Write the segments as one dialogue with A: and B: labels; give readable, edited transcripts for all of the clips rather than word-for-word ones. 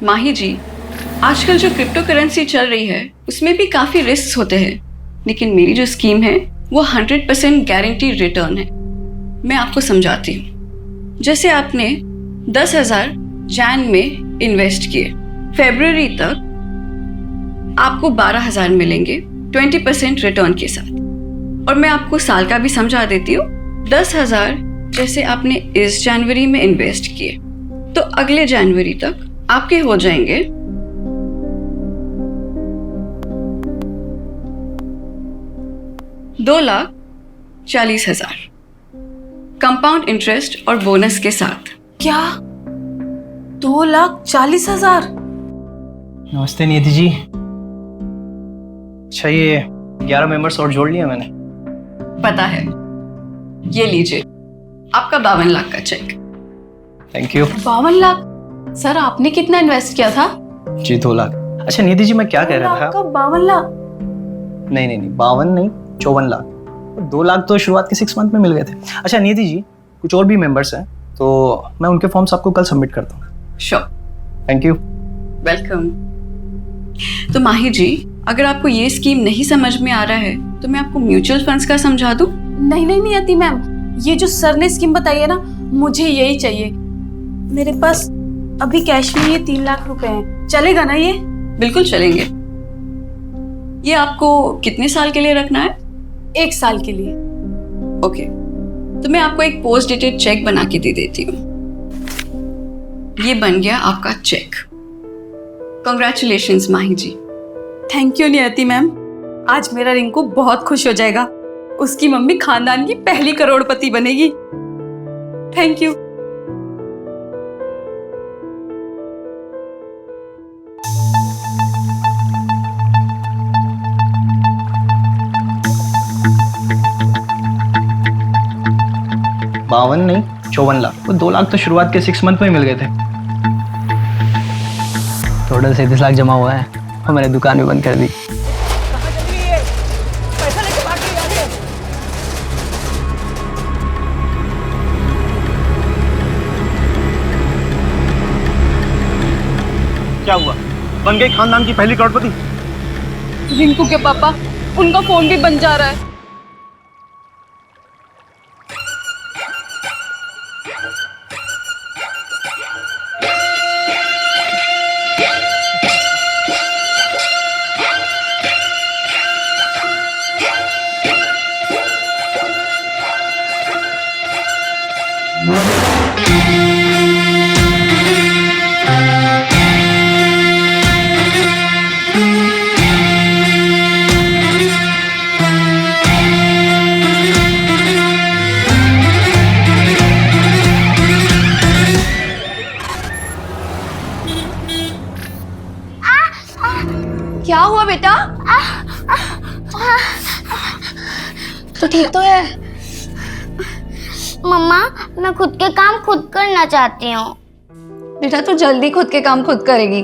A: माही जी, आजकल जो crypto currency चल रही है उसमें भी काफ़ी रिस्क होते हैं, लेकिन मेरी जो स्कीम है वो 100% गारंटी रिटर्न है। मैं आपको समझाती हूँ। जैसे आपने 10,000 जैन में इन्वेस्ट किए, फरवरी तक आपको 12,000 मिलेंगे 20% रिटर्न के साथ। और मैं आपको साल का भी समझा देती हूँ। 10,000 जैसे आपने इस जनवरी में इन्वेस्ट किए तो अगले जनवरी तक आपके हो जाएंगे 2,40,000 कंपाउंड इंटरेस्ट और बोनस के साथ।
B: क्या 2,40,000?
C: नमस्ते नियति जी। अच्छा, ये 11 मेंबर्स और जोड़ लिया मैंने।
A: पता है, ये लीजिए आपका 52 लाख का cheque.
C: Thank you.
B: 52 lakh? Sir आपने कितना इन्वेस्ट किया था?
C: जी 2 लाख। अच्छा नियति जी, मैं क्या कह रहा था?
B: आपका 52 लाख?
C: नहीं, 52 नहीं, 54 लाख। 2 लाख तो शुरुआत के 6 मंथ में मिल गए थे। अच्छा नियति जी, कुछ और भी मेंबर्स हैं तो मैं उनके फॉर्म्स आपको कल सबमिट करता हूँ।
A: श्योर।
C: Thank you.
A: वेलकम। तो माही जी, अगर आपको ये स्कीम नहीं समझ में आ रहा है तो मैं आपको म्यूचुअल फंड्स का समझा दूं?
B: नहीं आती मैम, ये जो सर ने स्कीम बताई है ना, मुझे यही चाहिए। मेरे पास अभी कैश में ये 3 लाख रुपए हैं, चलेगा ना ये?
A: बिल्कुल चलेंगे। ये आपको कितने साल के लिए रखना है?
B: 1 साल के लिए।
A: ओके, तो मैं आपको एक पोस्ट डेटेड चेक बना के दे देती हूँ। ये बन गया आपका cheque. Congratulations Mahi ji.
B: Thank you Niyati ma'am, आज मेरा रिंकू बहुत खुश हो जाएगा। उसकी मम्मी खानदान की पहली करोड़पति बनेगी। Thank you.
C: बावन नहीं, 54 लाख। वो 2 लाख तो शुरुआत के 6 मंथ में ही मिल गए थे। टोटल 37 लाख जमा हुआ है और मैंने दुकान भी बंद कर दी।
D: क्या हुआ? बन गई खानदान की पहली करोड़पति?
B: रिंकू के पापा, उनका फोन भी बन जा रहा है। क्या हुआ बेटा? तो ठीक तो है?
E: मम्मा, मैं खुद के काम खुद करना चाहती हूँ।
F: बेटा तू जल्दी खुद के काम खुद करेगी।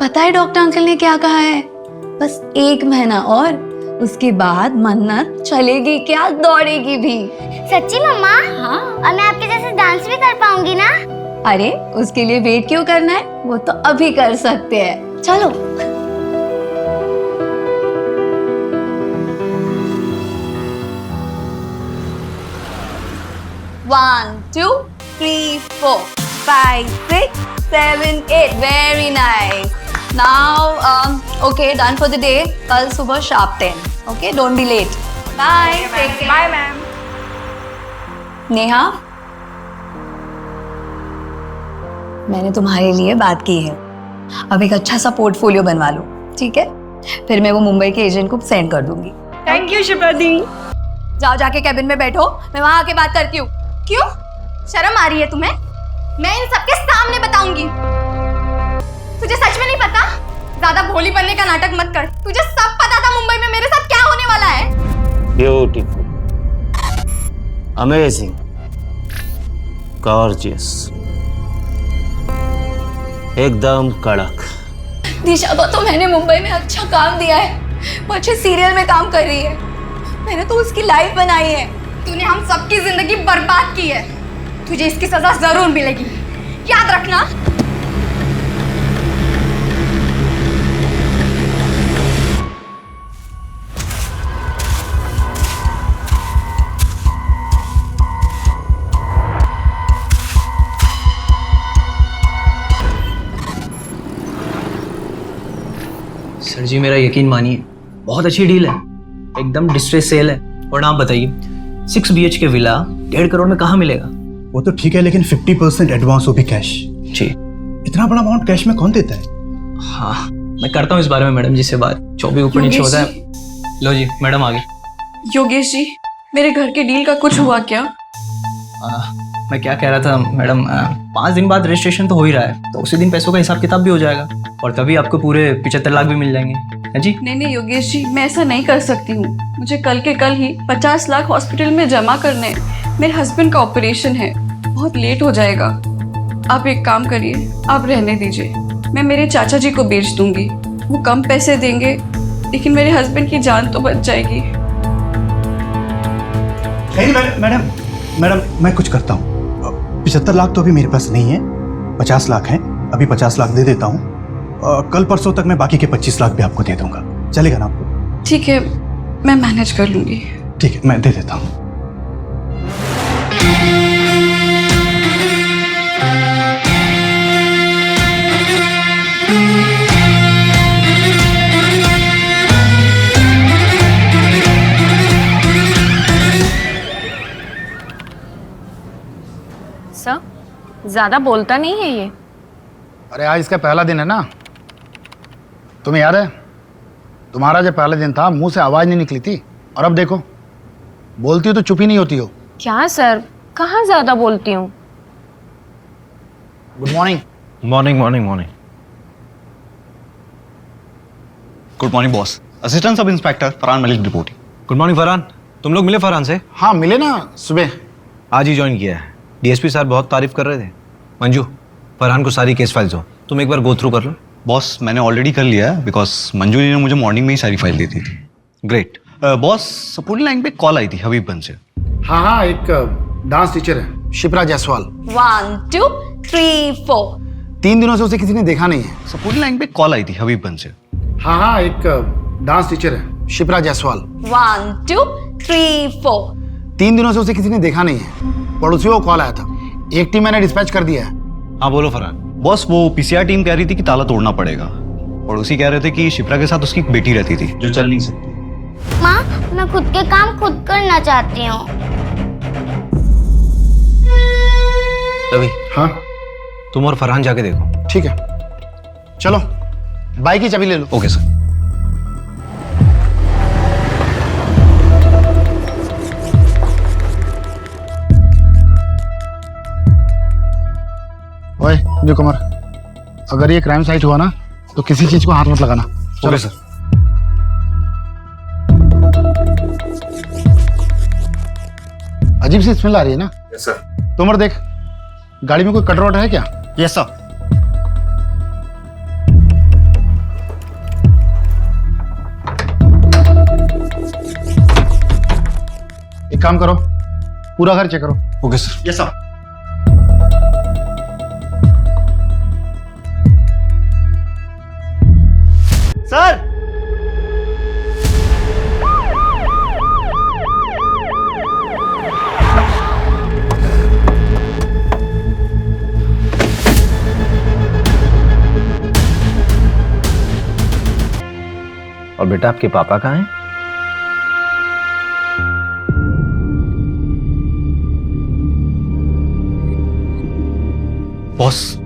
F: पता है डॉक्टर अंकल ने क्या कहा है? बस 1 महीना और, उसके बाद मन्नत चलेगी क्या, दौड़ेगी भी।
E: सच्ची मम्मा?
F: हाँ।
E: और मैं आपके जैसे डांस भी कर पाऊंगी ना?
F: अरे उसके लिए वेट क्यों करना है, वो तो अभी कर सकते हैं। चलो। 1 2 3 4 5 6 7 8 very nice. Now okay, done for the day. कल सुबह sharp 10. Okay, don't be late. Bye. Take care.
B: Bye ma'am.
F: Neha, मैंने तुम्हारे लिए बात की है। अब एक अच्छा सा पोर्टफोलियो बनवा लो, ठीक है? फिर मैं वो मुंबई के एजेंट को सेंड कर दूंगी।
B: थैंक यू शिप्रा दी।
F: जाओ, जाके कैबिन में बैठो, मैं वहां आके बात करती हूँ।
E: क्यों? शर्म आ रही है तुम्हें? मैं इन सबके सामने बताऊंगी। तुझे सच में नहीं पता? ज्यादा भोली बनने का नाटक मत कर। तुझे सब पता था मुंबई में मेरे साथ क्या होने वाला है।
D: ब्यूटीफुल, अमेजिंग, गॉर्जियस, एकदम कड़क।
F: दिशा को तो मैंने मुंबई में अच्छा काम दिया है, वो अच्छे सीरियल में काम कर रही है। मैंने तो उसकी लाइफ बनाई है।
E: तूने हम सबकी जिंदगी बर्बाद की है। तुझे इसकी सजा जरूर मिलेगी, याद रखना।
C: सर जी मेरा यकीन मानिए, बहुत अच्छी डील है, एकदम डिस्ट्रेस सेल है। और आप बताइए 6 BHK विला 1.5 करोड़ में कहाँ मिलेगा?
G: वो तो ठीक है, लेकिन 50% एडवांस, वो भी कैश।
C: जी।
G: इतना बड़ा अमाउंट कैश में कौन देता है?
C: हाँ, मैं करता हूँ इस बारे में मैडम जी से बात, जो भी ऊपर नीचे होता है। लो जी मैडम आ गई।
A: योगेश जी, मेरे घर के डील का कुछ हुआ क्या?
C: मैं क्या कह रहा था मैडम, 5 दिन बाद रजिस्ट्रेशन तो हो ही रहा है, तो उसी दिन पैसों का हिसाब किताब भी हो जाएगा और तभी आपको पूरे 75 लाख भी मिल जाएंगे। है जी?
A: नहीं योगेश जी, मैं ऐसा नहीं कर सकती हूँ। मुझे कल के कल ही 50 लाख हॉस्पिटल में जमा करने हैं। मेरे हस्बैंड का ऑपरेशन है, बहुत लेट हो जाएगा। आप एक काम करिए, आप रहने दीजिए, मैं मेरे चाचा जी को बेच दूंगी। वो कम पैसे देंगे, लेकिन मेरे हस्बैंड की जान तो बच जाएगी।
G: नहीं मैडम, मैं कुछ करता हूँ। 75 लाख तो अभी मेरे पास नहीं है, 50 लाख हैं, अभी 50 लाख दे देता हूँ। कल परसों तक मैं बाकी के 25 लाख भी आपको दे दूंगा, चलेगा ना आपको?
A: ठीक है, मैं मैनेज कर लूंगी।
G: ठीक है, मैं दे देता हूँ।
H: सर, ज्यादा बोलता नहीं है ये।
I: अरे आज इसका पहला दिन है ना, तुम्हें याद है तुम्हारा जब पहला दिन था मुंह से आवाज नहीं निकली थी, और अब देखो बोलती हो तो चुप ही नहीं होती हो।
H: क्या सर, कहाँ ज्यादा बोलती हूँ।
I: Good morning.
D: Morning morning morning.
J: Good morning boss. Assistant sub inspector Farhan Malik reporting.
D: Good morning Farhan, तुम लोग मिले फरहान से?
I: हाँ मिले ना सुबह,
D: आज ही ज्वाइन किया है। डीएसपी सर बहुत तारीफ कर रहे थे। मंजू, फरहान को सारी केस फाइल्स हो, तुम एक बार गो थ्रू कर लो।
J: बॉस मैंने ऑलरेडी कर लिया है, बिकॉज मंजू ने मुझे मॉर्निंग में ही सारी फाइल दी थी।
D: ग्रेट।
J: बॉस सपोर्टिंग लाइन पे कॉल आई थी हबीबगंज से।
I: हाँ एक डांस टीचर है शिप्रा जायसवाल।
F: 1 2 3 4
I: 3 दिनों से उसे किसी ने देखा नहीं है।
J: सपोर्टिंग लाइन पे कॉल आई थी हबीबगंज से।
I: हाँ एक डांस टीचर है शिप्रा जायसवाल।
F: 1 2 3 4
I: 3 दिनों से उसे किसी ने देखा नहीं है। पड़ोसियों को कॉल आया था, एक टीम मैंने डिस्पैच कर दिया है।
D: हाँ बोलो फरहान।
J: बॉस वो पीसीआर टीम कह रही थी कि ताला तोड़ना पड़ेगा, पड़ोसी कह रहे थे कि शिप्रा के साथ उसकी एक बेटी रहती थी जो चल नहीं सकती।
K: माँ, मैं खुद के काम खुद करना चाहती हूँ।
D: रवि,
I: हाँ
D: तुम और फरहान जाके देखो।
I: ठीक है, चलो बाइक की चाबी ले लो।
J: Okay sir.
I: ओए न्यू कमर, अगर ये क्राइम साइट हुआ ना तो किसी चीज को हाथ मत लगाना।
D: Okay sir.
I: अजीब सी स्मेल आ रही है ना?
J: Yes sir.
I: तोमर देख, गाड़ी में कोई कटर वटर है क्या?
J: Yes sir.
I: एक काम करो, पूरा घर चेक करो।
J: Okay sir. Yes sir. Sir
D: और बेटा आपके पापा कहाँ हैं?
J: बॉस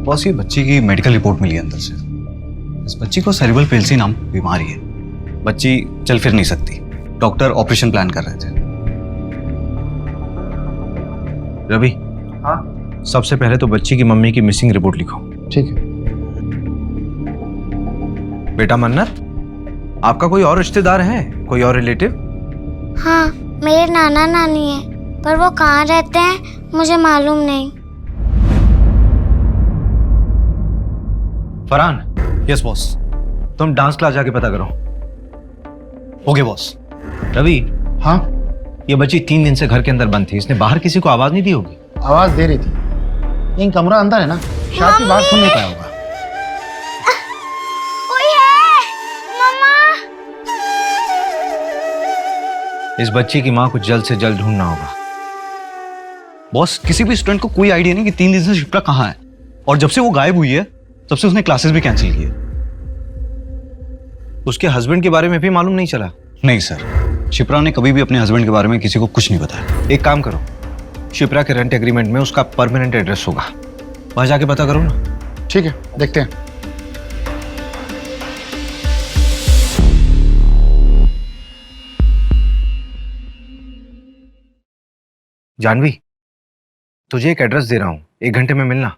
J: बॉस ये बच्ची की मेडिकल रिपोर्ट मिली है अंदर से। इस बच्ची को सेरिब्रल पेल्सी नाम बीमारी है, बच्ची चल फिर नहीं सकती, डॉक्टर ऑपरेशन प्लान कर रहे थे।
D: रवि,
I: हाँ
D: सबसे पहले तो बच्ची की मम्मी की मिसिंग रिपोर्ट लिखो।
I: ठीक है।
D: बेटा मन्नत, आपका कोई और रिश्तेदार है, कोई और रिलेटिव?
K: हाँ, मेरे नाना नानी है, पर वो कहाँ रहते हैं मुझे मालूम नहीं।
D: फरहान।
J: Yes boss.
D: तुम डांस क्लास जाके पता करो।
J: Okay boss.
D: रवि,
I: हाँ
D: ये बच्ची 3 दिन से घर के अंदर बंद थी, इसने बाहर किसी को आवाज नहीं दी होगी?
I: आवाज दे रही थी, लेकिन कमरा अंदर है ना, शायद की बात सुन नहीं पाया होगा।
K: कोई है? मम्मा।
D: इस बच्ची की माँ को जल्द से जल्द ढूंढना होगा।
J: बॉस, किसी भी स्टूडेंट को कोई आइडिया नहीं कि 3 दिन से शिप्रा कहाँ है, और जब से वो गायब हुई है तब से उसने क्लासेस भी कैंसिल की है।
D: उसके हस्बैंड के बारे में भी मालूम नहीं चला?
J: नहीं सर, शिप्रा ने कभी भी अपने हस्बैंड के बारे में किसी को कुछ नहीं बताया।
D: एक काम करो, शिप्रा के रेंट एग्रीमेंट में उसका परमानेंट एड्रेस होगा, वहां जाके पता करो ना।
I: ठीक है, देखते हैं।
D: जानवी, तुझे एक एड्रेस दे रहा हूं, 1 घंटे में मिलना।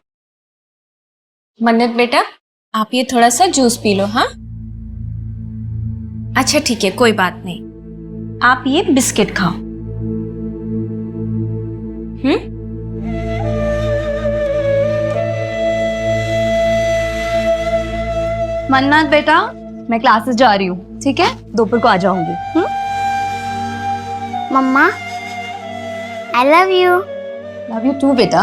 H: मन्नत बेटा, आप ये थोड़ा सा जूस पी लो। हाँ, अच्छा ठीक है, कोई बात नहीं। आप ये बिस्किट खाओ।
F: मन्नत बेटा, मैं क्लासेस जा रही हूँ, ठीक है? दोपहर को आ जाऊंगी।
K: मम्मा, I love you.
F: Love you too बेटा।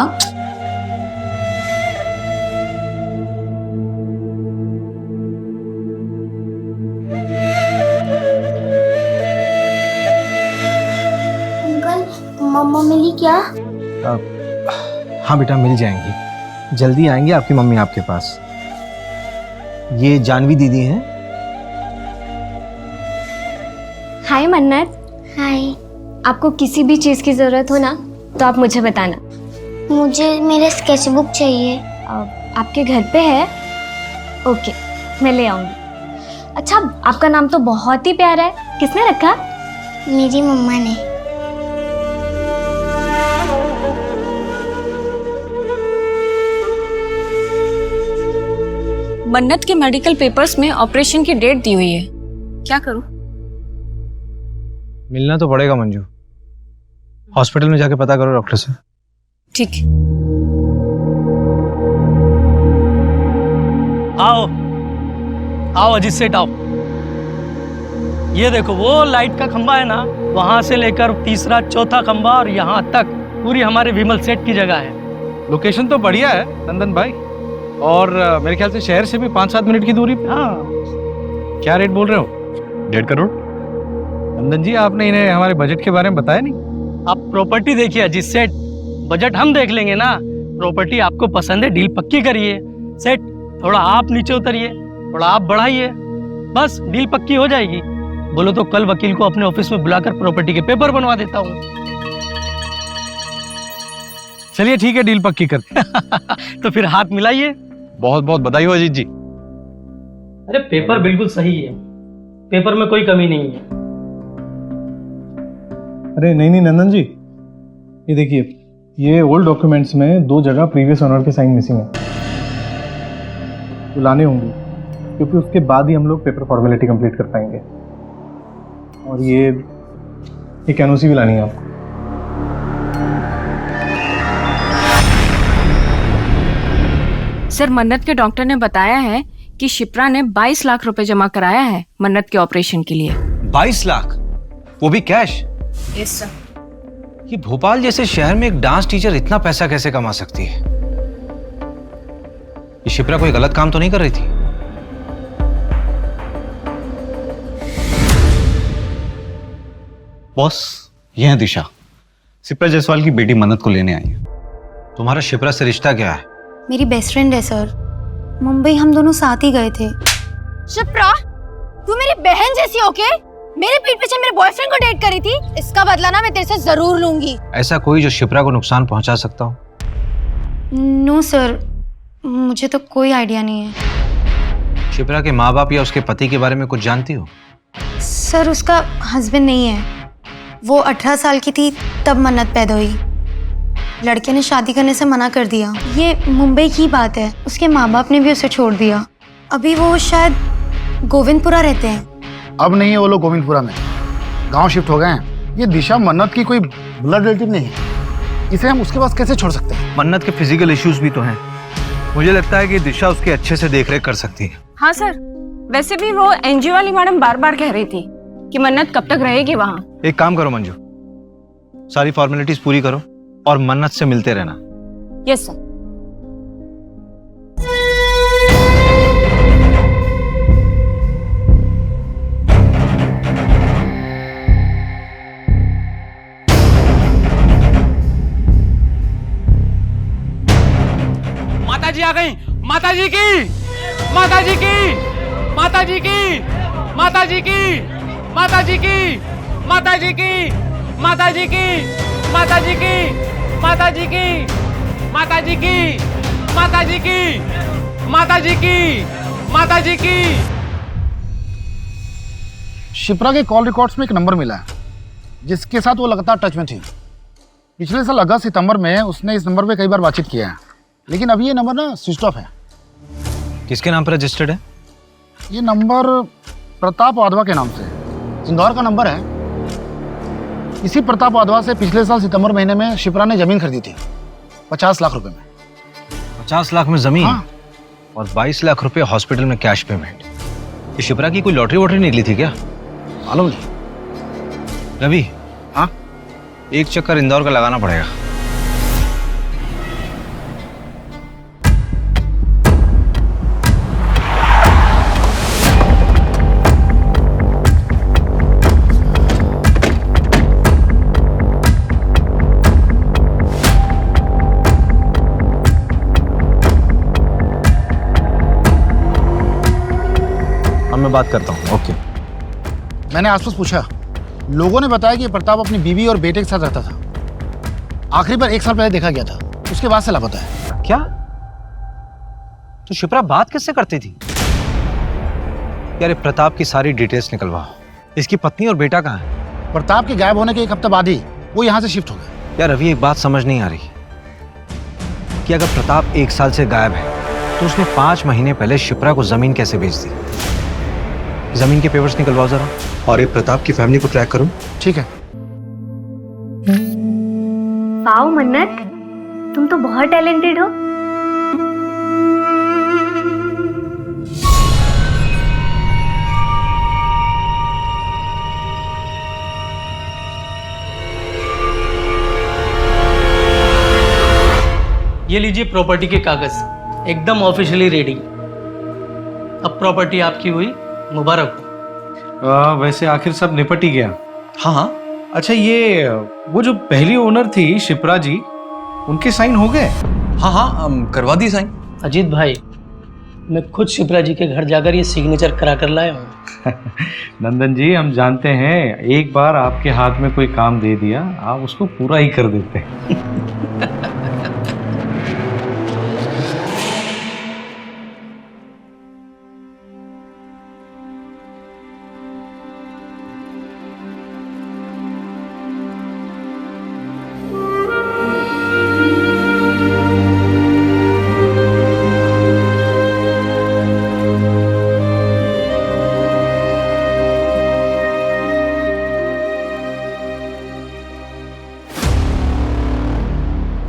K: अंकल, मम्मा मिली क्या?
D: हाँ बेटा, मिल जाएंगी, जल्दी आएंगे आपकी मम्मी आपके पास। ये जानवी दीदी हैं।
L: हाय मन्नत।
K: हाय।
L: आपको किसी भी चीज़ की ज़रूरत हो ना तो आप मुझे बताना।
K: मुझे मेरे स्केचबुक चाहिए।
L: आपके घर पे है? ओके, मैं ले आऊँगी। अच्छा, आपका नाम तो बहुत ही प्यारा है, किसने रखा?
K: मेरी मम्मा ने।
H: मन्नत के मेडिकल पेपर्स में ऑपरेशन की डेट दी हुई है, क्या करूं?
D: मिलना तो पड़ेगा मंजू, हॉस्पिटल में जाके पता करो डॉक्टर से।
H: ठीक है।
M: आओ आओ अजीत सेठ आओ। ये देखो वो लाइट का खंबा है ना, वहां से लेकर तीसरा चौथा खंबा और यहाँ तक पूरी हमारे विमल सेठ की जगह है।
N: लोकेशन तो बढ़िया है नंदन भाई, और मेरे ख्याल से शहर से भी 5-7 मिनट की दूरी पे।
M: हाँ,
N: क्या रेट बोल रहे हो?
J: 1.5 करोड़।
N: नंदन जी, आपने इन्हें हमारे बजट के बारे में बताया नहीं?
M: आप प्रॉपर्टी देखिए अजीत सेठ, बजट हम देख लेंगे ना। प्रॉपर्टी आपको पसंद है, डील पक्की करिए। सेठ, थोड़ा आप नीचे उतरिए, थोड़ा आप बढ़ाइए, बस डील पक्की हो जाएगी। बोलो तो कल वकील को अपने ऑफिस में बुलाकर प्रॉपर्टी के पेपर बनवा देता हूँ।
N: चलिए ठीक है, डील पक्की करते
M: तो फिर हाथ मिलाइए।
N: बहुत बहुत बधाई हो अजीत जी।
M: अरे पेपर बिल्कुल सही है, पेपर में कोई कमी नहीं है।
O: अरे नहीं नहीं नंदन जी, ये देखिए, ये ओल्ड डॉक्यूमेंट्स में 2 जगह प्रीवियस ओनर के साइन मिसिंग है, तो लाने होंगे, क्योंकि उसके बाद ही हम लोग पेपर फॉर्मेलिटी कंप्लीट कर पाएंगे। और ये एनओसी भी लानी है आपको।
H: सर, मन्नत के डॉक्टर ने बताया है कि शिप्रा ने 22 लाख रुपए जमा कराया है मन्नत के ऑपरेशन के लिए।
D: 22 लाख, वो भी कैश?
H: Yes sir.
D: ये भोपाल जैसे शहर में एक डांस टीचर इतना पैसा कैसे कमा सकती है? ये शिप्रा कोई गलत काम तो नहीं कर रही थी?
J: बॉस, ये है दिशा, शिप्रा जायसवाल की बेटी मन्नत को लेने आई है।
D: तुम्हारा शिप्रा से रिश्ता क्या है?
P: मेरी बेस्ट फ्रेंड है सर, मुंबई हम दोनों साथ ही गए थे।
E: शिप्रा, तू मेरी बहन जैसी होके मेरे पीठ पीछे मेरे बॉयफ्रेंड को डेट करी थी, इसका बदला ना मैं तेरे से जरूर लूंगी।
D: ऐसा कोई जो शिप्रा को नुकसान पहुंचा सकता हो?
P: नो सर, मुझे तो कोई आइडिया नहीं है।
D: शिप्रा के माँ बाप या उसके पति के बारे में कुछ जानती हो?
P: सर, उसका हस्बैंड नहीं है, वो 18 साल की थी तब मन्नत पैदा हुई। लड़के ने शादी करने से मना कर दिया। ये मुंबई की बात है, उसके माँ बाप ने भी उसे छोड़ दिया। अभी वो शायद गोविंदपुरा रहते हैं।
I: अब नहीं है वो लोग गोविंदपुरा में, गांव शिफ्ट हो गए हैं। ये दिशा मन्नत की कोई ब्लड रिलेटिव नहीं है, इसे हम उसके पास कैसे छोड़ सकते हैं?
D: मन्नत के फिजिकल इश्यूज भी तो हैं। मुझे लगता है कि दिशा उसके अच्छे से देखरेख कर सकती है।
H: हाँ सर, वैसे भी वो एनजीओ वाली मैडम बार बार कह रही थी कि मन्नत कब तक रहेगी वहाँ।
D: एक काम करो मंजू, सारी फॉर्मेलिटीज पूरी करो और मन्नत से मिलते रहना।
H: Yes sir.
N: माता जी आ गई। माता जी की, माता जी की, माता जी की, माता जी की, माता जी की, माता जी की, माता जी की, माता जी की, माता जी की, माता जी की, माता जी की, माता जी की, माता जी की।
I: शिप्रा के कॉल रिकॉर्ड्स में एक नंबर मिला है जिसके साथ वो लगातार टच में थी। पिछले साल अगस्त सितंबर में उसने इस नंबर पे कई बार बातचीत किया है, लेकिन अभी ये नंबर ना स्विच ऑफ है।
J: किसके नाम पर रजिस्टर्ड है?
I: ये नंबर प्रताप वाधवा के नाम से इंदौर का नंबर है। इसी प्रताप वाधवा से पिछले साल सितंबर महीने में शिप्रा ने जमीन खरीदी थी 50 लाख रुपए में।
J: 50 लाख में जमीन?
I: हाँ।
J: और 22 लाख रुपए हॉस्पिटल में कैश पेमेंट। ये शिप्रा की कोई लॉटरी वॉटरी निकली थी क्या?
I: मालूम नहीं।
J: रवि,
I: हाँ,
J: एक चक्कर इंदौर का लगाना पड़ेगा। मैं बात करता हूँ। ओके।
I: मैंने आसपास पूछा, लोगों ने बताया कि प्रताप अपनी बीवी और बेटे के साथ रहता था। आखिरी बार 1 साल पहले देखा गया था, उसके बाद से लापता है।
J: क्या? तो शिप्रा बात किससे करती थी? यार प्रताप की सारी डिटेल्स निकलवाओ। इसकी पत्नी और बेटा कहाँ है?
I: प्रताप के गायब होने के 1 हफ्ते बाद ही वो यहाँ से शिफ्ट हो गया।
J: यार रवि, एक बात समझ नहीं आ रही कि अगर प्रताप 1 साल से गायब है तो उसने 5 महीने पहले शिप्रा को जमीन कैसे बेच दी? जमीन के पेपर्स निकलवाओ जरा, और ये प्रताप की फैमिली को ट्रैक करो।
I: ठीक है।
L: वाओ मन्नत, तुम तो बहुत टैलेंटेड हो।
M: ये लीजिए प्रॉपर्टी के कागज, एकदम ऑफिशियली रेडी। अब प्रॉपर्टी आपकी हुई, मुबारक हो।
O: वैसे आखिर सब निपट ही गया।
J: हाँ हाँ।
O: अच्छा, ये वो जो पहली ओनर थी शिप्रा जी, उनके साइन हो गए?
J: हाँ हाँ, करवा दी साइन।
M: अजीत भाई, मैं खुद शिप्रा जी के घर जाकर ये सिग्नेचर करा कर लाया हूँ।
O: नंदन जी, हम जानते हैं एक बार आपके हाथ में कोई काम दे दिया आप उसको पूरा ही कर देते हैं।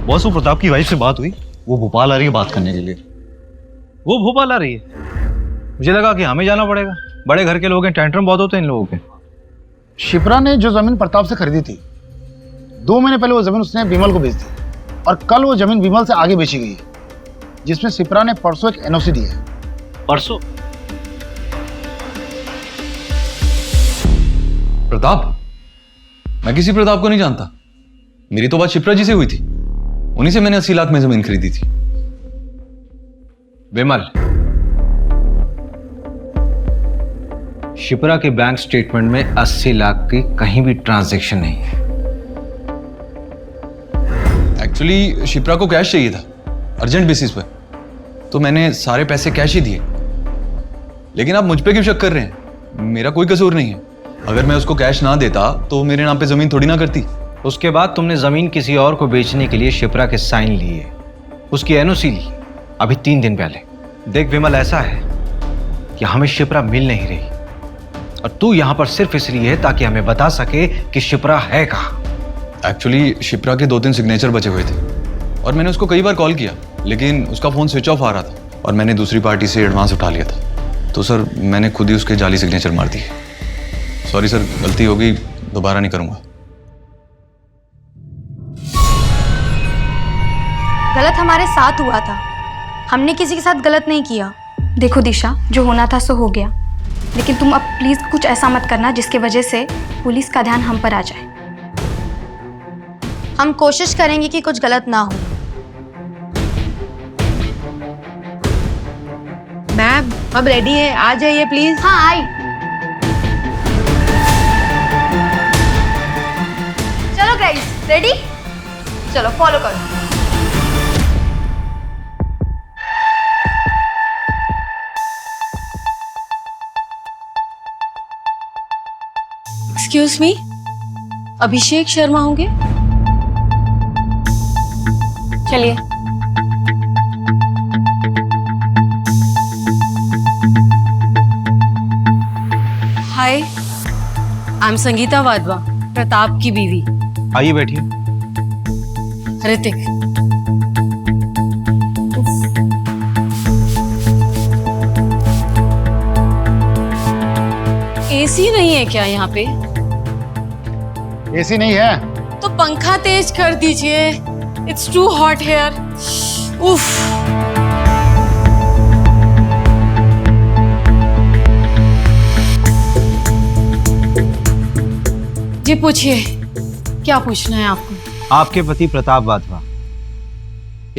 J: बॉस, वो प्रताप की वाइफ से बात हुई, वो भोपाल आ रही है बात करने के लिए।
O: वो भोपाल आ रही है?
J: मुझे लगा कि हमें जाना पड़ेगा, बड़े घर के लोग हैं, टेंट्रम बहुत होते हैं इन लोगों के।
I: शिप्रा ने जो जमीन प्रताप से खरीदी थी, 2 महीने पहले वो जमीन उसने विमल को बेच दी, और कल वो जमीन विमल से आगे बेची गई है, जिसमें शिप्रा ने परसों एक एनओसी दी है।
J: परसों?
Q: प्रताप? मैं किसी प्रताप को नहीं जानता। मेरी तो बात शिप्रा जी से हुई थी, उन्हीं से मैंने 80 लाख में जमीन खरीदी थी।
J: विमल, शिप्रा के बैंक स्टेटमेंट में 80 लाख की कहीं भी ट्रांजैक्शन नहीं है।
Q: एक्चुअली शिप्रा को कैश चाहिए था अर्जेंट बेसिस पे, तो मैंने सारे पैसे कैश ही दिए। लेकिन आप मुझ पे क्यों शक कर रहे हैं? मेरा कोई कसूर नहीं है। अगर मैं उसको कैश ना देता तो मेरे नाम पे जमीन थोड़ी ना करती।
J: उसके बाद तुमने जमीन किसी और को बेचने के लिए शिप्रा के साइन लिए, उसकी एनओसी ली अभी 3 दिन पहले। देख विमल, ऐसा है कि हमें शिप्रा मिल नहीं रही, और तू यहां पर सिर्फ इसलिए है ताकि हमें बता सके कि शिप्रा है कहां।
Q: एक्चुअली शिप्रा के 2-3 सिग्नेचर बचे हुए थे, और मैंने उसको कई बार कॉल किया, लेकिन उसका फोन स्विच ऑफ आ रहा था, और मैंने दूसरी पार्टी से एडवांस उठा लिया था। तो सर, मैंने खुद ही उसके जाली सिग्नेचर मार दिए। सॉरी सर, गलती हो गई, दोबारा नहीं करूंगा।
P: गलत हमारे साथ हुआ था, हमने किसी के साथ गलत नहीं किया। देखो दिशा, जो होना था सो हो गया, लेकिन तुम अब प्लीज कुछ ऐसा मत करना जिसकी वजह से पुलिस का ध्यान हम पर आ जाए। हम कोशिश करेंगे कि कुछ गलत ना हो।
R: अब रेडी है, आ जाइए प्लीज।
E: हाँ आई। चलो गाइस, रेडी? चलो फॉलो करो।
H: एक्सक्यूज मी, अभिषेक शर्मा होंगे? चलिए। हाय, आई एम संगीता वाधवा, प्रताप की बीवी।
J: आइए बैठिए।
H: ऋतिक। एसी नहीं है क्या यहाँ पे?
I: एसी नहीं है
H: तो पंखा तेज कर दीजिए। It's too hot here. उफ। जी पूछिए, क्या पूछना है आपको?
J: आपके पति प्रताप वाधवा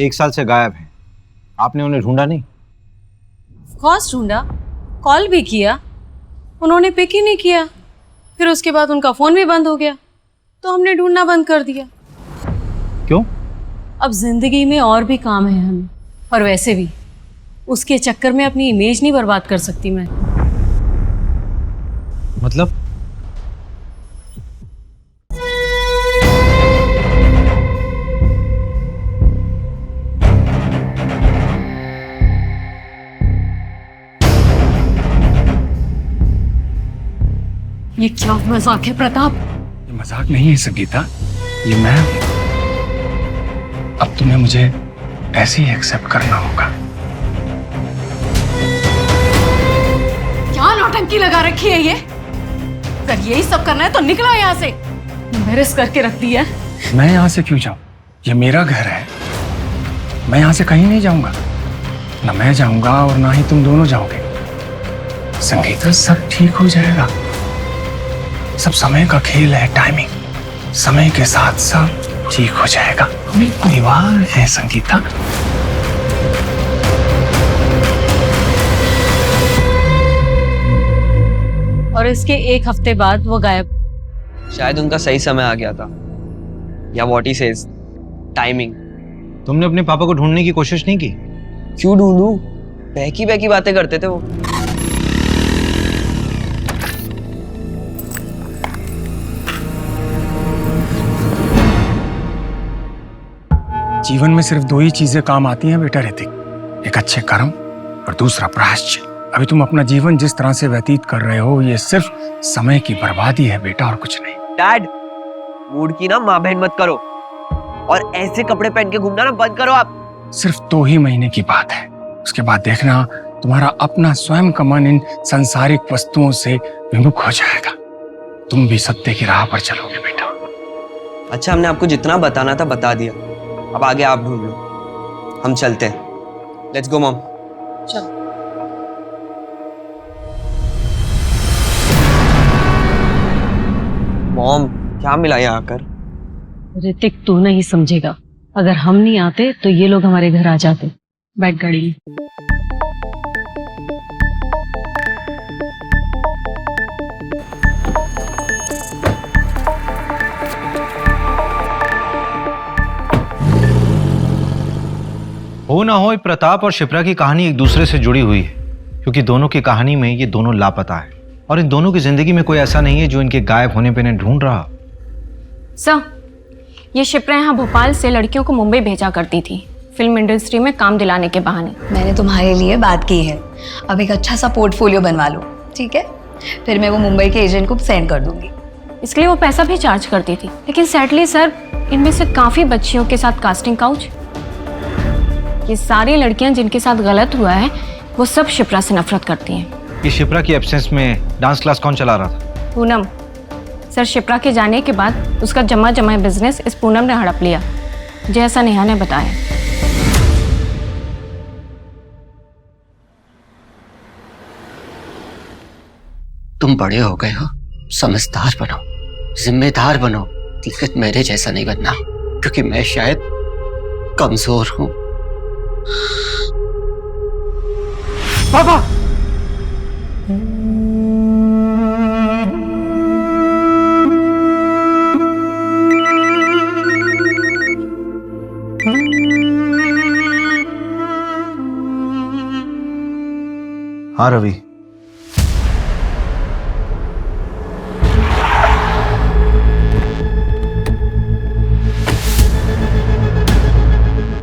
J: 1 साल से गायब हैं। आपने उन्हें ढूंढा नहीं?
H: कॉस ढूंढा, कॉल भी किया, उन्होंने पिक ही नहीं किया। फिर उसके बाद उनका फोन भी बंद हो गया, तो हमने ढूंढना बंद कर दिया।
J: क्यों?
H: अब जिंदगी में और भी काम है हमें, और वैसे भी उसके चक्कर में अपनी इमेज नहीं बर्बाद कर सकती मैं।
J: मतलब?
H: ये क्या मजाक है प्रताप?
S: ये मजाक नहीं है संगीता, ये मैं हूं। अब तुम्हें मुझे ऐसे ही एक्सेप्ट करना होगा।
H: क्या नौटंकी लगा रखी है ये? अगर यही सब करना है तो निकलो यहाँ से। मैरिज करके रख दी है।
S: मैं यहाँ से क्यों जाऊं? ये मेरा घर है, मैं यहाँ से कहीं नहीं जाऊंगा। ना मैं जाऊंगा और ना ही तुम दोनों जाओगे। संगीता, सब ठीक हो जाएगा। सब समय का खेल है, टाइमिंग। समय के साथ सब ठीक हो जाएगा। हम एक परिवार है संगीता।
H: और इसके 1 हफ्ते बाद वो गायब।
T: शायद उनका सही समय आ गया था, या व्हाट ही सेज, टाइमिंग।
J: तुमने अपने पापा को ढूंढने की कोशिश नहीं की?
T: क्यों ढूंढूं? बहकी बहकी बातें करते थे वो।
S: जीवन में सिर्फ 2 ही चीजें काम आती हैं बेटा ऋतिक, एक अच्छे कर्म और दूसरा प्रायश्चित। अभी तुम अपना जीवन जिस तरह से व्यतीत कर रहे हो, ये सिर्फ समय की बर्बादी है बेटा, और कुछ नहीं।
T: डैड, मूड की ना माँ बहन मत करो, और ऐसे कपड़े पहन के घूमना ना बंद करो आप।
S: सिर्फ 2 ही महीने की बात है, उसके बाद देखना तुम्हारा अपना स्वयं का मन इन सांसारिक वस्तुओं से विमुख हो जाएगा। तुम भी सत्य की राह पर चलोगे बेटा।
T: अच्छा, हमने आपको जितना बताना था बता दिया, अब आगे आप ढूंढ लो। हम चलते हैं। Let's go mom.
H: चल।
T: मॉम, क्या मिला यहाँ आकर?
H: ऋतिक, तू नहीं समझेगा। अगर हम नहीं आते तो ये लोग हमारे घर आ जाते। बैठ गाड़ी में।
J: हो ना हो, प्रताप और शिप्रा की कहानी एक दूसरे से जुड़ी हुई है, क्योंकि दोनों की कहानी में ये दोनों लापता है, और इन दोनों की जिंदगी में कोई ऐसा नहीं है जो इनके गायब होने पे इन्हें ढूंढ रहा।
H: सर, ये शिप्रा यहाँ भोपाल से लड़कियों को मुंबई भेजा करती थी, फिल्म इंडस्ट्री में काम दिलाने के बहाने।
F: मैंने तुम्हारे लिए बात की है, अब एक अच्छा सा पोर्टफोलियो बनवा लो, ठीक है? फिर मैं वो मुंबई के एजेंट को सेंड कर दूंगी।
H: इसके लिए वो पैसा भी चार्ज करती थी, लेकिन सैडली सर, इनमें से काफी बच्चियों के साथ कास्टिंग काउच। ये सारी लड़कियां जिनके साथ गलत हुआ है, वो सब शिप्रा से नफरत करती हैं।
J: ये शिप्रा की एब्सेंस में डांस क्लास कौन चला रहा था?
H: पूनम। सर, शिप्रा के जाने के बाद उसका जमा बिजनेस इस पूनम ने हड़प लिया, जैसा नेहा ने बताया।
U: तुम बड़े हो गए हो, समझदार बनो, जिम्मेदार बनो, लेकिन मेरे जैसा नहीं बनना, क्योंकि मैं शायद कमजोर हूं।
S: पापा,
D: हाँ रवि,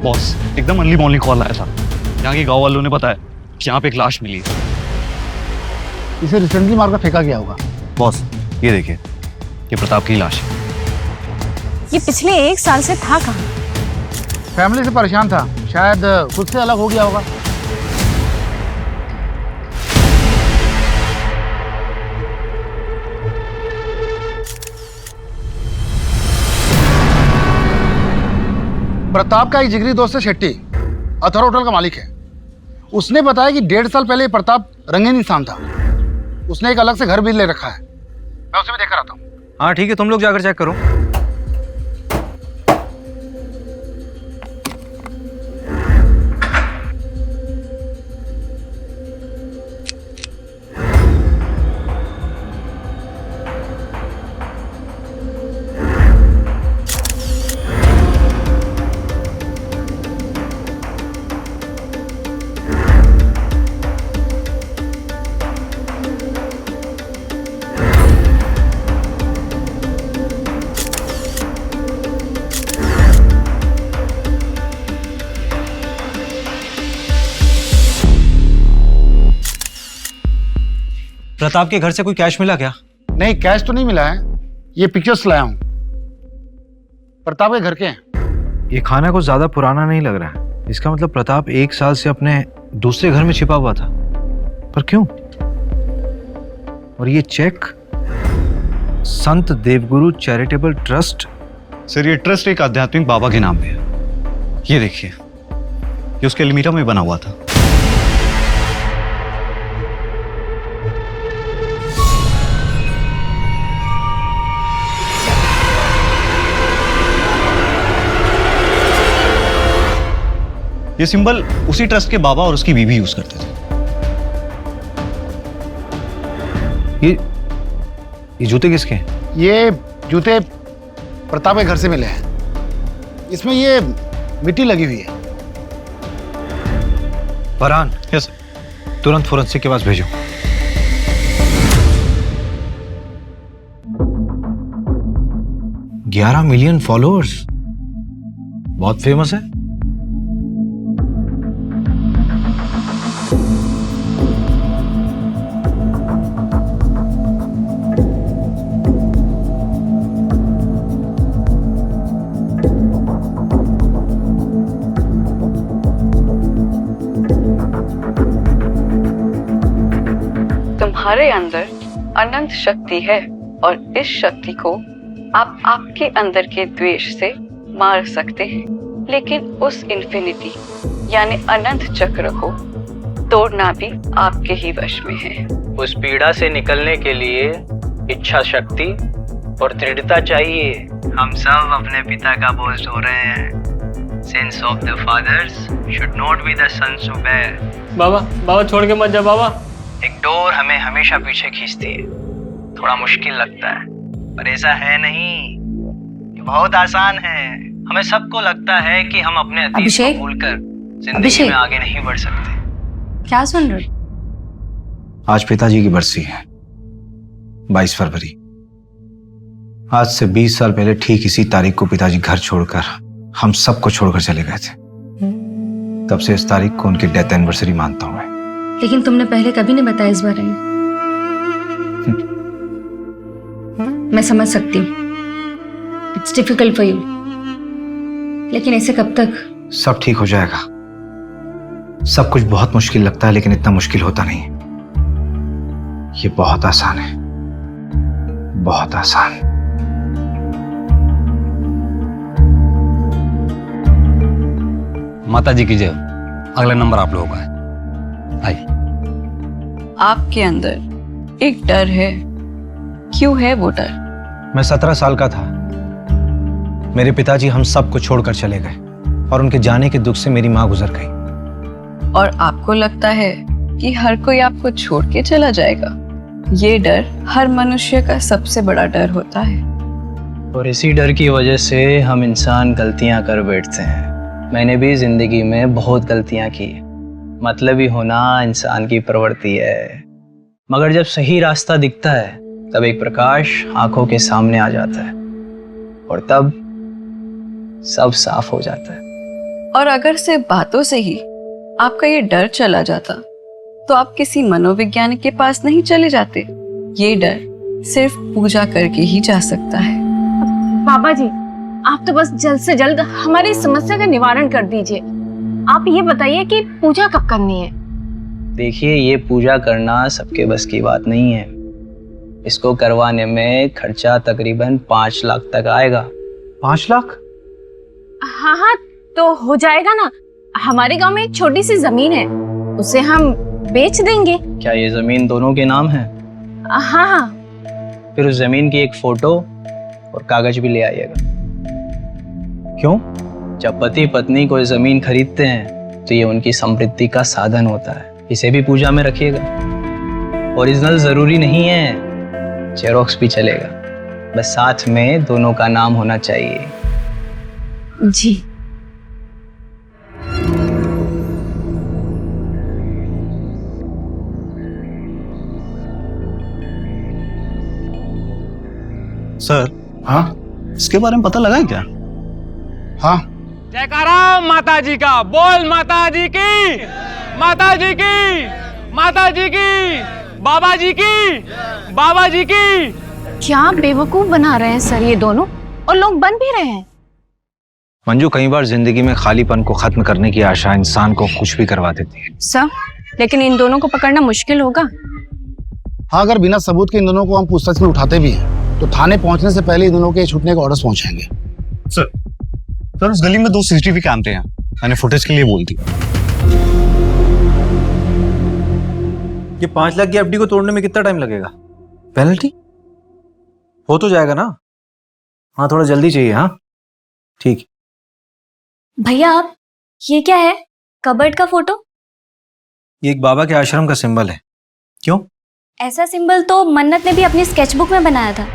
Q: बॉस, एकदम अर्ली मॉर्निंग कॉल आया था। यहाँ के गांव वालों ने बताया कि यहाँ पे एक लाश मिली है।
I: इसे रिसेंटली मारकर फेंका गया होगा।
Q: बॉस, ये देखिए, ये प्रताप की लाश है।
H: ये पिछले 1 साल से था कहाँ?
I: फैमिली से परेशान था, शायद खुद से अलग हो गया होगा। प्रताप का एक जिगरी दोस्त है शेट्टी, अथर होटल का मालिक है। उसने बताया कि 1.5 साल पहले प्रताप रंगीन इंसान था। उसने एक अलग से घर भी ले रखा है। मैं उसे भी देखकर आता हूँ।
J: हाँ ठीक है, तुम लोग जाकर चेक करो। प्रताप के घर से कोई कैश मिला क्या?
I: नहीं, कैश तो नहीं मिला है। ये पिक्चर्स लाया हूँ, प्रताप के घर के हैं।
J: ये खाना कुछ ज्यादा पुराना नहीं लग रहा है। इसका मतलब प्रताप 1 साल से अपने दूसरे घर में छिपा हुआ था। पर क्यों? और ये चेक संत देवगुरु चैरिटेबल ट्रस्ट।
Q: सर, ये ट्रस्ट एक आध्यात्मिक बाबा के नाम पे है। ये देखिए, ये उसके लिमिटा में बना हुआ था। ये सिंबल उसी ट्रस्ट के बाबा और उसकी बीवी यूज करते थे।
J: ये जूते किसके हैं?
I: ये जूते प्रताप के घर से मिले हैं। इसमें ये मिट्टी लगी हुई है।
J: फरहान,
Q: यस,
J: तुरंत फोरेंसिक के पास भेजो। $11 मिलियन फॉलोअर्स, बहुत फेमस है।
A: तुम्हारे अंदर अनंत शक्ति है और इस शक्ति को आप आपके अंदर के द्वेष से मार सकते हैं, लेकिन उस इन्फिनिटी यानी अनंत चक्र को तोड़ना भी आपके ही वश में है।
B: उस पीड़ा से निकलने के लिए इच्छा शक्ति और दृढ़ता चाहिए। हम सब अपने पिता का बोझ ढो रहे हैं। Sins of the fathers should not be the sons to bear।
M: बाबा छोड़ के मत जा बाबा।
B: एक डोर हमें हमेशा पीछे खींचती है। थोड़ा मुश्किल लगता है, पर ऐसा है नहीं। ये बहुत आसान है। हमें सबको लगता है कि हम अपने अतीत को भूलकर जिंदगी में आगे नहीं बढ़ सकते।
P: क्या सुन रहे?
J: आज पिताजी की बरसी है, 22 फरवरी। आज से 20 साल पहले ठीक इसी तारीख को पिताजी घर छोड़कर हम सबको छोड़कर चले गए थे। तब से इस तारीख को उनकी डेथ एनिवर्सरी मानता हूं मैं।
P: लेकिन तुमने पहले कभी नहीं बताया इस बारे में। मैं समझ सकती हूँ, इट्स डिफिकल्ट फॉर यू, लेकिन ऐसे कब तक?
J: सब ठीक हो जाएगा। सब कुछ बहुत मुश्किल लगता है, लेकिन इतना मुश्किल होता नहीं। ये बहुत आसान है, बहुत आसान।
V: माता जी की जय। अगला नंबर आप लोगों का है। आइए।
A: आपके अंदर एक डर है। क्यों है वो डर?
J: मैं 17 साल का था। मेरे पिताजी हम सबको छोड़कर चले गए और उनके जाने के दुख से मेरी माँ गुजर गई।
A: और आपको लगता है कि हर कोई आपको छोड़ के चला जाएगा। ये डर हर मनुष्य का सबसे बड़ा डर होता है।
C: और इसी डर की वजह से हम इंसान गलतियां कर बैठते हैं। मैंने भी जिंदगी में बहुत गलतियां की। मतलबी होना इंसान की प्रवृत्ति है, मगर जब सही रास्ता दिखता है तब एक प्रकाश आंखों के सामने आ जाता है और तब सब साफ हो जाता है।
A: और अगर सिर्फ बातों से ही आपका ये डर चला जाता तो आप किसी मनोवैज्ञानिक के पास नहीं चले जाते। ये डर सिर्फ पूजा करके ही जा सकता है।
H: बाबा जी, आप तो बस जल्द से जल्द हमारी इस समस्या का निवारण कर दीजिए। आप ये बताइए कि पूजा कब करनी है?
C: देखिए, ये पूजा करना सबके बस की बात नहीं है। इसको करवाने में खर्चा तकरीबन 5 लाख तक आएगा।
D: 5 लाख?
H: हाँ, तो हो जाएगा ना। हमारे गांव में एक छोटी सी जमीन है, उसे हम बेच देंगे।
C: क्या ये जमीन दोनों के नाम है?
H: हाँ।
C: फिर उस जमीन की एक फोटो और कागज भी ले आइएगा।
D: क्यों?
C: जब पति पत्नी कोई जमीन खरीदते हैं तो ये उनकी समृद्धि का साधन होता है। इसे भी पूजा में रखिएगा। ओरिजिनल जरूरी नहीं है, जेरोक्स भी चलेगा, बस साथ में दोनों का नाम होना चाहिए।
H: जी।
J: सर,
I: हाँ,
J: इसके बारे में पता लगा है क्या?
I: हाँ।
N: जयकारा माता जी का, बोल माता जी की, माता जी की, माता जी की, बाबा जी की, बाबा जी की।
H: क्या बेवकूफ बना रहे हैं सर ये दोनों, और लोग बन भी रहे हैं।
J: मंजू, कई बार जिंदगी में खालीपन को खत्म करने की आशा इंसान को कुछ भी करवा देती है।
H: सर, लेकिन इन दोनों को पकड़ना मुश्किल होगा।
I: हाँ, अगर बिना सबूत के इन दोनों को हम पूछताछ में उठाते भी हैं तो थाने पहुंचने से पहले इन दोनों के छूटने के ऑर्डर्स पहुंचाएंगे।
J: सर, उस गली में 2 CCTV कैमरे हैं, मैंने फुटेज के लिए बोल दी।
D: ये 5 लाख की एफडी को तोड़ने में कितना टाइम लगेगा? पेनल्टी हो तो जाएगा ना? हाँ, थोड़ा जल्दी चाहिए। हाँ ठीक।
L: भैया, आप ये क्या है? कबर्ड का फोटो?
D: ये एक बाबा के आश्रम का सिंबल है। क्यों?
L: ऐसा सिंबल तो मन्नत ने भी अपनी स्केचबुक में बनाया था।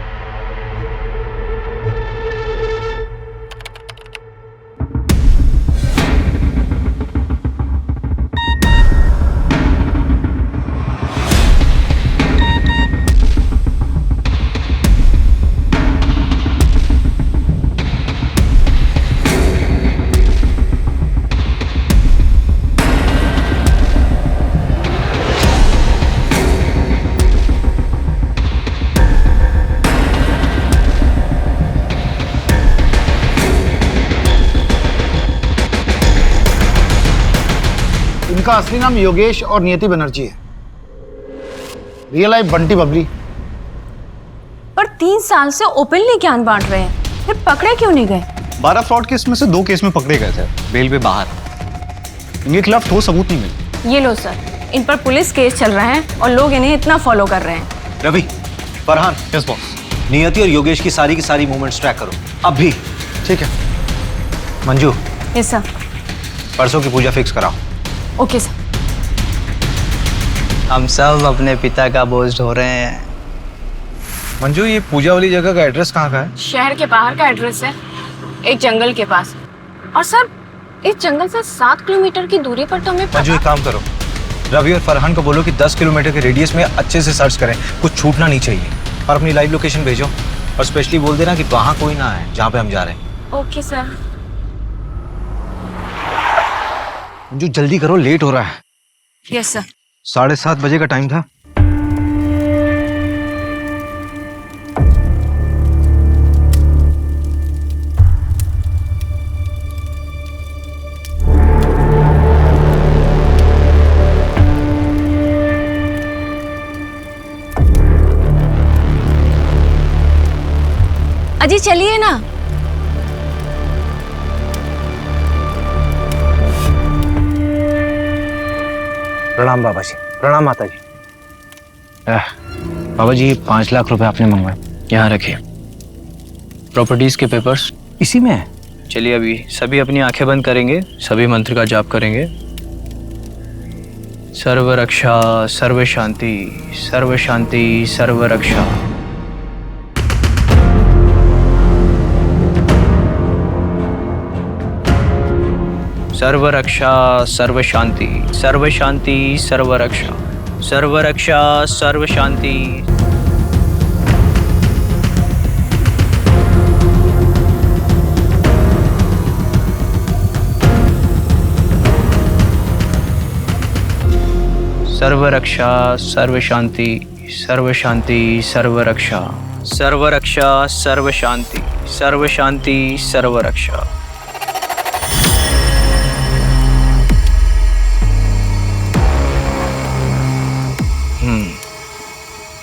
I: इनका असली नाम योगेश और नियति बनर्जी है। Real life Bunty Babli.
H: पर 3 साल से ओपनली ज्ञान बांट रहे हैं, फिर पकड़े क्यों नहीं गए?
J: 12 फ्रॉड केस में से 2 केस में पकड़े गए थे, बेल पे बाहर। इनके खिलाफ ठोस सबूत नहीं मिले।
H: ये लो सर, इन पर पुलिस केस चल रहा है और लोग इन्हें इतना फॉलो कर रहे हैं।
J: रवि, फरहान, यस बॉस, नियति और योगेश की सारी मूवमेंट्स ट्रैक करो अभी।
I: ठीक है।
J: Manju,
H: yes sir.
J: परसों की पूजा फिक्स कराओ।
H: Okay sir.
C: हम सब अपने पिता का बोझ ढो रहे हैं।
J: मंजू, ये पूजा वाली जगह का एड्रेस कहाँ का है?
H: शहर के बाहर का एड्रेस है, एक जंगल के पास। और सर, इस जंगल से 7 किलोमीटर की दूरी पर तो हमें
J: मंजू, एक काम करो, रवि और फरहान को बोलो कि 10 किलोमीटर के रेडियस में अच्छे से सर्च करें, कुछ छूटना नहीं चाहिए। और अपनी लाइव लोकेशन भेजो, और स्पेशली बोल देना कि वहाँ कोई ना है जहाँ पे हम जा रहे हैं।
H: Okay sir.
J: मंजू, जल्दी करो, लेट हो रहा है।
H: Yes sir.
J: 7:30 बजे का टाइम था।
H: अजी चलिए ना।
J: प्रणाम बाबा जी। प्रणाम माता जी। बाबा जी, 5 लाख रुपए आपने मंगवाए,
C: यहाँ रखिए। प्रॉपर्टीज के पेपर्स
J: इसी में है।
C: चलिए, अभी सभी अपनी आंखें बंद करेंगे, सभी मंत्र का जाप करेंगे। सर्वरक्षा सर्व शांति सर्व शांति सर्वरक्षा। सर्वरक्षा सर्व शांति सर्व शांति सर्वरक्षा। सर्वरक्षा सर्व शांति। सर्वरक्षा सर्व शांति सर्व शांति सर्वरक्षा। सर्वरक्षा सर्व शांति सर्व शांति सर्वरक्षा।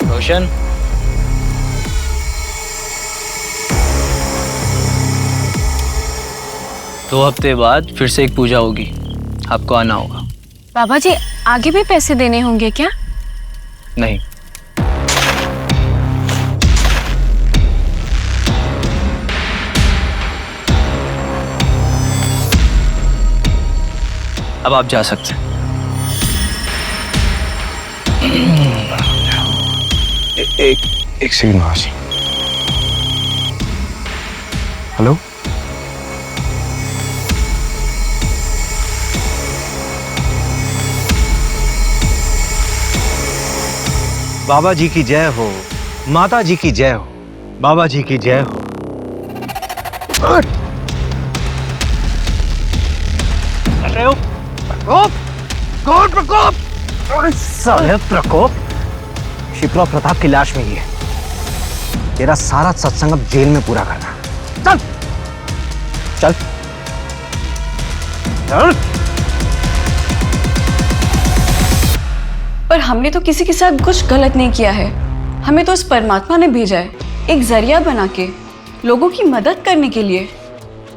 C: रोशन, दो हफ्ते बाद फिर से एक पूजा होगी, आपको आना होगा।
H: बाबा जी आगे भी पैसे देने होंगे क्या?
C: नहीं। अब आप जा सकते हैं।
S: एक सेकंड महाशय। हेलो,
D: बाबा जी की जय हो, माता जी की जय हो, बाबा जी की जय हो। अरे ओ प्रकोप, कौन प्रकोप? साले प्रकोप, शिप्रा प्रताप की लाश में ही है। तेरा सारा सत्संग अब जेल में पूरा करना। चल चल चल।
A: पर हमने तो किसी के साथ कुछ गलत नहीं किया है। हमें तो उस परमात्मा ने भेजा है एक जरिया बना के, लोगों की मदद करने के लिए।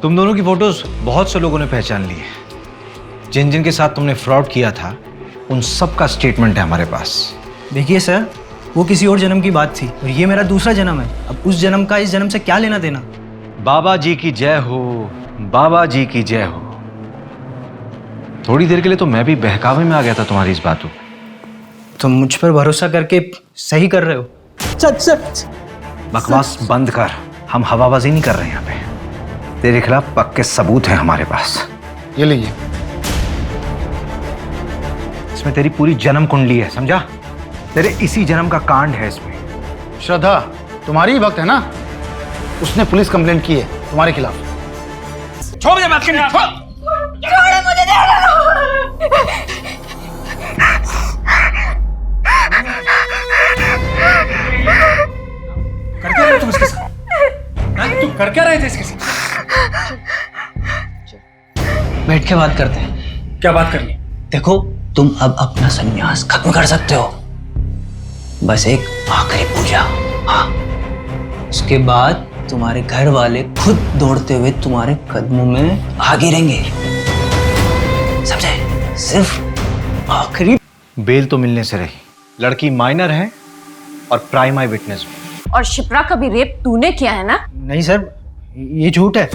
D: तुम दोनों की फोटोज बहुत से लोगों ने पहचान ली है। जिन जिन के साथ तुमने फ्रॉड किया था उन सब का स्टेटमेंट है हमारे पास।
C: देखिए सर, वो किसी और जन्म की बात थी और ये मेरा दूसरा जन्म है। अब उस जन्म का इस जन्म से क्या लेना देना।
D: बाबा जी की जय हो, बाबा जी की जय हो। थोड़ी देर के लिए तो मैं भी बहकावे में आ गया था तुम्हारी इस बातों।
C: तुम मुझ पर भरोसा करके सही कर रहे हो। सच सच।
D: बकवास बंद कर, हम हवाबाजी नहीं कर रहे हैं यहाँ पे। तेरे खिलाफ पक्के सबूत हैं हमारे पास।
I: ये लीजिए।
D: इसमें तेरी पूरी जन्म कुंडली है, समझा? तेरे इसी जन्म का कांड है इसमें।
I: श्रद्धा तुम्हारी ही भक्त है ना? उसने पुलिस कंप्लेंट की है तुम्हारे खिलाफ।
N: छोड़ मुझे बात करनी।
E: छोड़ो मुझे,
S: कर क्या रहे तुम इसके साथ? तुम कर क्या रहे थे इसके साथ?
C: बैठ के बात करते हैं।
S: क्या बात करनी?
C: देखो, तुम अब अपना संन्यास खत्म कर सकते हो। बस एक आखिरी पूजा। हाँ, उसके बाद तुम्हारे घर वाले खुद दौड़ते हुए तुम्हारे कदमों में आ गिरेंगे, समझे? सिर्फ आखिरी।
D: बेल तो मिलने से रही। लड़की माइनर है और प्राइम आई विटनेस भी।
H: और शिप्रा का भी रेप तूने किया है ना?
C: नहीं सर, ये झूठ है।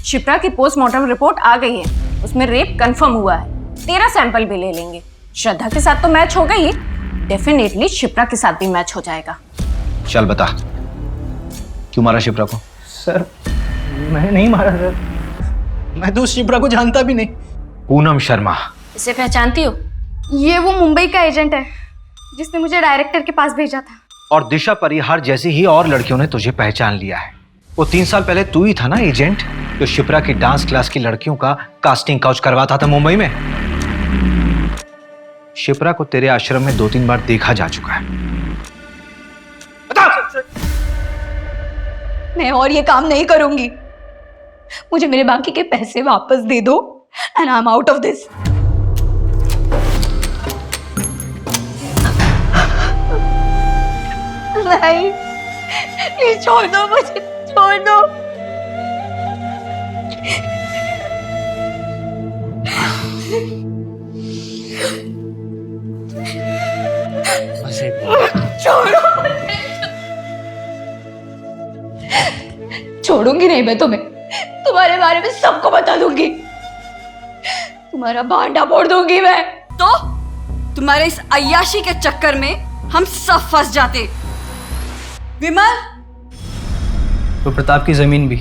H: शिप्रा की पोस्टमार्टम रिपोर्ट आ गई है, उसमें रेप कंफर्म हुआ है। तेरा सैंपल भी ले लेंगे। श्रद्धा के साथ तो मैच हो गई, डेफिनेटली शिप्रा के साथ भी मैच हो जाएगा।
D: चल बता, क्यों मारा शिप्रा को?
C: सर, मैंने नहीं मारा सर। मैं तो उस शिप्रा को जानता भी नहीं।
D: पूनम शर्मा।
H: इसे पहचानती हो?
P: ये वो मुंबई का एजेंट है जिसने मुझे डायरेक्टर के पास भेजा था।
D: और दिशा परिहार जैसी ही और लड़कियों ने तुझे पहचान लिया है। वो 3 साल पहले तू ही था ना एजेंट जो शिप्रा की डांस क्लास की लड़कियों का कास्टिंग काउच करवाता था मुंबई में। शिप्रा को तेरे आश्रम में 2-3 बार देखा जा चुका है।
F: मैं और ये काम नहीं करूंगी। मुझे मेरे बाकी के पैसे वापस दे दो and I am out of this. नहीं, प्लीज छोड़ दो मुझे, छोड़ दो। छोड़ो, छोड़ूंगी नहीं मैं तुम्हें। तुम्हारे बारे में सबको बता दूंगी। तुम्हारा भांडा फोड़ दूंगी मैं।
A: तो तुम्हारे इस अय्याशी के चक्कर में हम सब फंस जाते। विमल,
C: तो प्रताप की जमीन भी,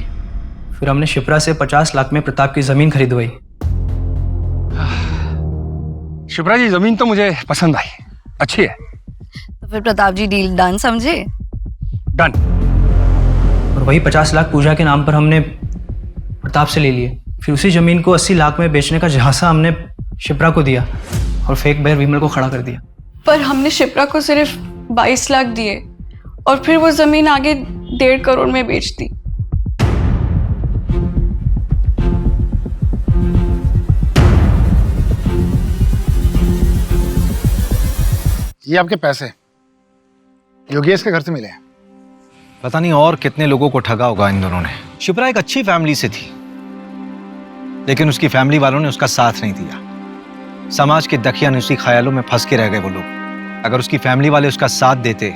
C: फिर हमने शिप्रा से 50 लाख में प्रताप की जमीन खरीदवाई।
S: शिप्रा जी जमीन तो मुझे पसंद आई, अच्छी है।
F: तो फिर प्रताप जी डील डन समझे?
S: डन।
C: और वही 50 लाख पूजा के नाम पर हमने प्रताप से ले लिए। फिर उसी जमीन को 80 लाख में बेचने का झांसा हमने शिप्रा को दिया और फेक बैर विमल को खड़ा कर दिया।
A: पर हमने शिप्रा को सिर्फ 22 लाख दिए और फिर वो जमीन आगे 1.5 करोड़ में बेच दी।
I: ये आपके पैसे योगेश के घर से मिले हैं।
J: पता नहीं और कितने लोगों को ठगा होगा इन दोनों ने। शिप्रा एक अच्छी फैमिली से थी, लेकिन उसकी फैमिली वालों ने उसका साथ नहीं दिया। समाज के दखियानुसी ख्यालों में फंस के रह गए वो लोग। अगर उसकी फैमिली वाले उसका साथ देते